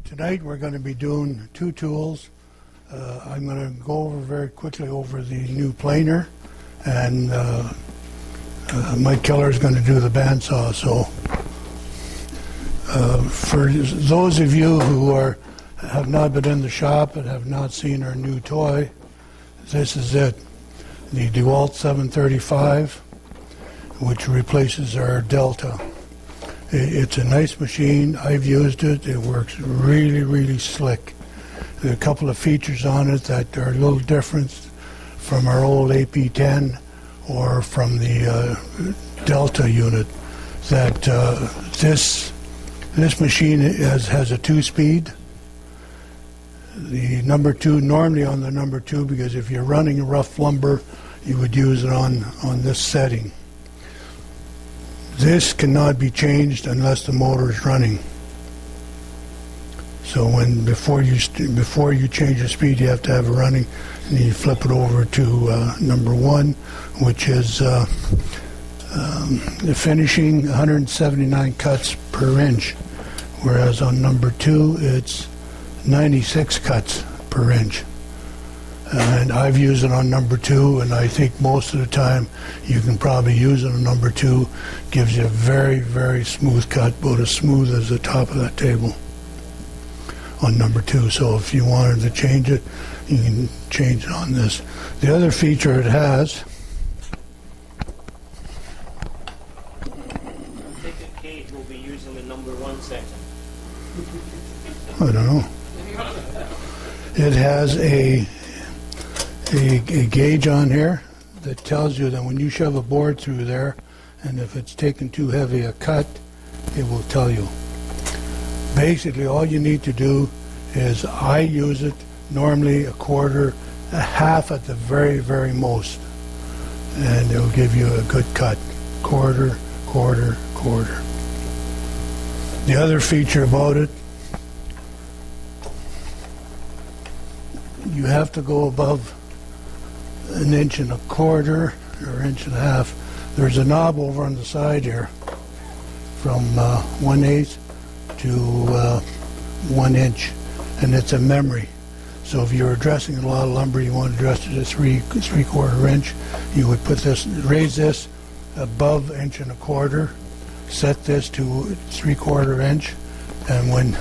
Tonight we're going to be doing two tools. I'm going to go over very quickly over the new planer, and Mike Keller is going to do the bandsaw. So for those of you who have not been in the shop and have not seen our new toy, this is it. The DeWalt 735, which replaces our Delta. It's a nice machine. I've used it. It works really, really slick. There are a couple of features on it that are a little different from our old AP10 or from the Delta unit. That this machine has a 2-speed. The number 2, normally on the number 2, because if you're running rough lumber, you would use it on this setting. This cannot be changed unless the motor is running. So before you change the speed, you have to have it running, and you flip it over to number 1, which is the finishing 179 cuts per inch, whereas on number 2 it's 96 cuts per inch. And I've used it on number 2, and I think most of the time you can probably use it on number 2. Gives you a very, very smooth cut, about as smooth as the top of that table on number 2. So if you wanted to change it, you can change it on this. The other feature it has, I think the Kate will be using the number 1 section. I don't know. It has a gauge on here that tells you that when you shove a board through there, and if it's taking too heavy a cut, it will tell you. Basically, all you need to do is, I use it normally a quarter, a half at the very, very most, and it will give you a good cut. Quarter, quarter, quarter. The other feature about it, you have to go above 1.25 inches or 1.5 inches. There's a knob over on the side here from 1/8 to 1 inch, and it's a memory. So if you're addressing a lot of lumber, you want to address it to 3/4 inch, you would put this, raise this above 1.25 inches, set this to 3/4 inch, and when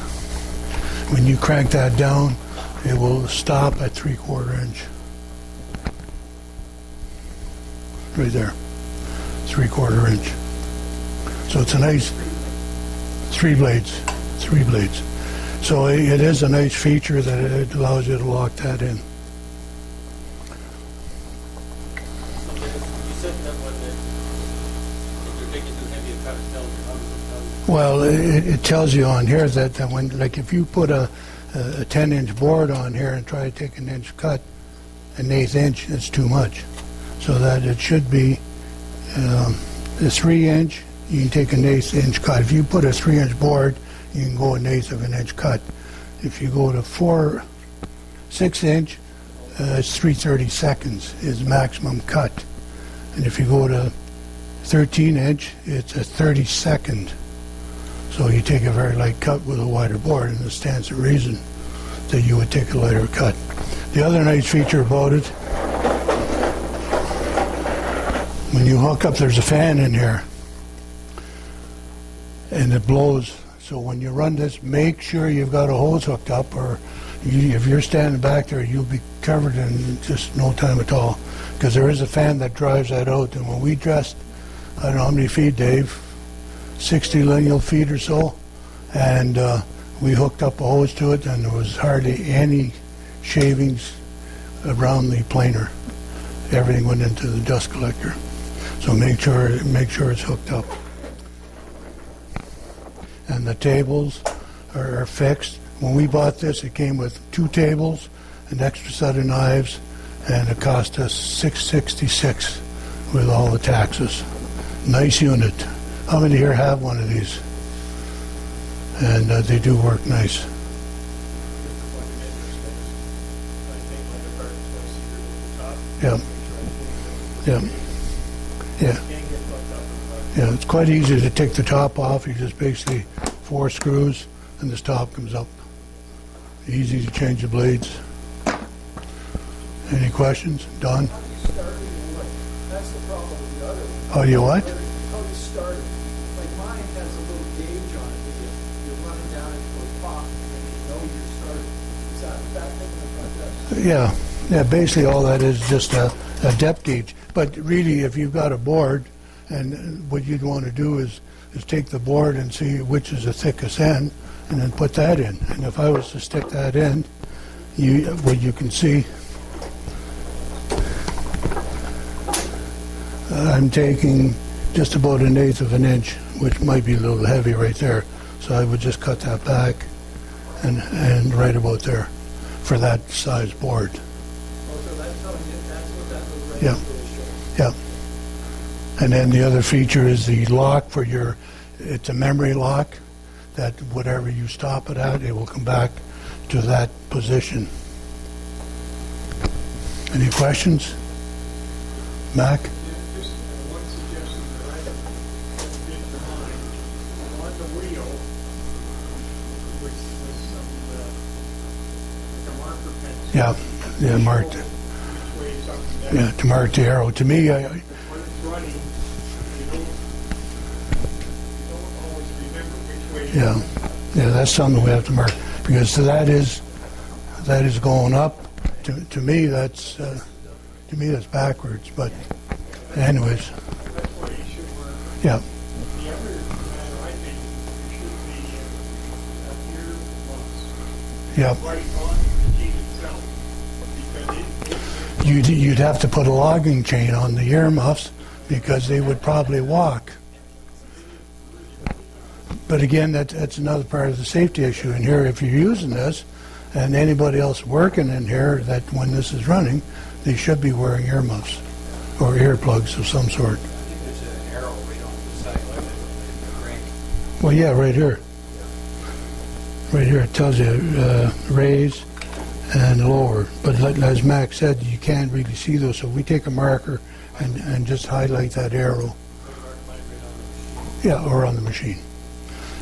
you crank that down, it will stop at 3/4 inch. Right there, 3/4 inch. So it's a nice 3 blades. So it is a nice feature that it allows you to lock that in. You said that when you're making too heavy a cut, it tells you how to. Well, it tells you on here that when, like, if you put a 10-inch board on here and try to take an inch cut, 1/8 inch, it's too much. So that it should be the 3-inch, you can take 1/8 inch cut. If you put a 3-inch board, you can go 1/8 of an inch cut. If you go to 6 inch, it's 3/32 is maximum cut. And if you go to 13 inch, it's a 32nd. So you take a very light cut with a wider board, and it stands to reason that you would take a lighter cut. The other nice feature about it, when you hook up, there's a fan in here, and it blows. So when you run this, make sure you've got a hose hooked up, or if you're standing back there, you'll be covered in just no time at all, because there is a fan that drives that out. And when we dressed, I don't know how many feet, Dave, 60 lineal feet or so, and we hooked up a hose to it, and there was hardly any shavings around the planer. Everything went into the dust collector. So make sure it's hooked up. And the tables are fixed. When we bought this, it came with 2 tables, an extra set of knives, and it cost us $666 with all the taxes. Nice unit. How many here have one of these? And they do work nice. Yeah. Yeah. Yeah. Yeah, it's quite easy to take the top off. You just basically 4 screws and this top comes up. Easy to change the blades. Any questions? Don? How do you start it and what? That's the problem with the other one. How do you what? How do you start it? Like mine has a little gauge on it that you're running down into a pot and then you know you're starting. Is that thing like that? Yeah, basically all that is just a depth gauge. But really, if you've got a board, and what you'd want to do is take the board and see which is the thickest end, and then put that in. And if I was to stick that in, what you can see, I'm taking just about 1/8 of an inch, which might be a little heavy right there. So I would just cut that back and right about there for that size board. Oh, so that's telling you, that's what that little red Yeah. is showing. Yeah. And then the other feature is the lock for it's a memory lock, that whatever you stop it at, it will come back to that position. Any questions? Mac? Just one suggestion that I did to mine, on the wheel, which was some, like a marker pencil. Yeah, marked, Which way it's up and down. yeah, to mark the arrow. To me, When it's running, you don't always remember which way to go. yeah, that's something we have to mark, because that is going up. To me, that's backwards, but anyways, That's why you should work. yeah, The other matter, I think, should be up here once, yeah. right on the gate itself, because You'd have to put a logging chain on the earmuffs because they would probably walk. But again, that's another part of the safety issue in here. If you're using this, and anybody else working in here, that when this is running, they should be wearing earmuffs or earplugs of some sort. I think there's an arrow right on the side of the crank. Well, yeah, right here. Right here, it tells you raise and lower. But as Max said, you can't really see those. So we take a marker and just highlight that arrow. Yeah, or on the machine.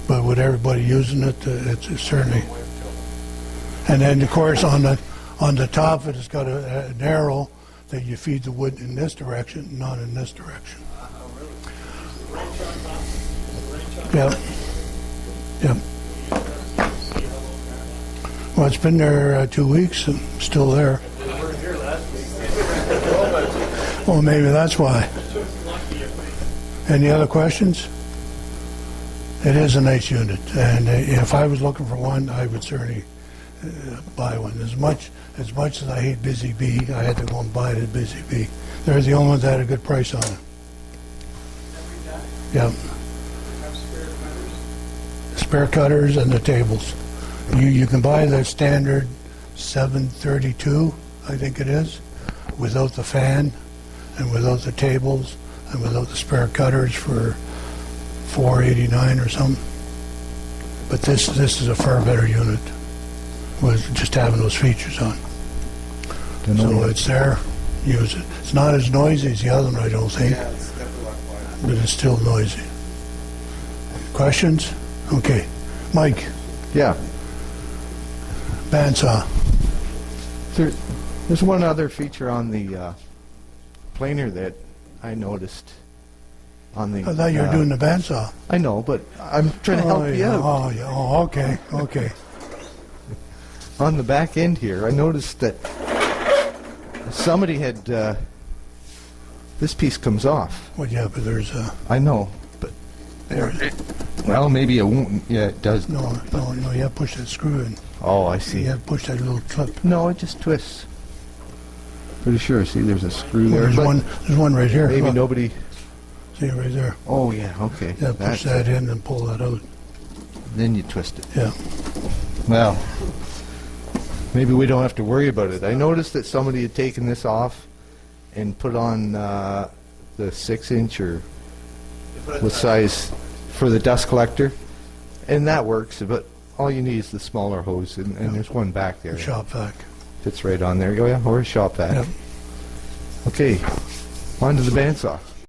But with everybody using it, it's certainly. And then, of course, on the top of it, it's got an arrow that you feed the wood in this direction, not in this direction. Yeah. Yeah. Well, it's been there 2 weeks and still there. Well, maybe that's why. Any other questions? It is a nice unit, and if I was looking for one, I would certainly buy one. As much as I hate Busy Bee, I had to go and buy it at Busy Bee. They're the only ones that had a good price on it. Yeah. Spare cutters and the tables. You can buy the standard 732, I think it is, without the fan and without the tables and without the spare cutters for $489 or something. But this is a far better unit with just having those features on. So it's there, use it. It's not as noisy as the other one, I don't think, it's definitely a lot quieter. but it's still noisy. Questions? Okay. Mike, Yeah. bandsaw. There's one other feature on the planer that I noticed on the... I thought you were doing the bandsaw. I know, but I'm trying to help you yeah. out. Oh, yeah. Oh, okay, okay. On the back end here, I noticed that somebody had... this piece comes off. Well, yeah, but there's a... I know, but... Well, maybe it won't. Yeah, it does. No, you have to push that screw in. Oh, I You see. have to push that little clip. No, it just twists. Pretty sure. See, there's a screw Well, there. there's one right here. Maybe Look. nobody... See it right there. Oh, yeah, okay. Yeah, push That's that it. in and pull that out. Then you twist it. Yeah. Well, maybe we don't have to worry about it. I noticed that somebody had taken this off and put on the 6-inch or what size for the dust collector, and that works, but all you need is the smaller hose, and there's one back there. The shop vac. Fits right on there. Oh, yeah, or a shop vac. Yeah. Okay, on to the bandsaw.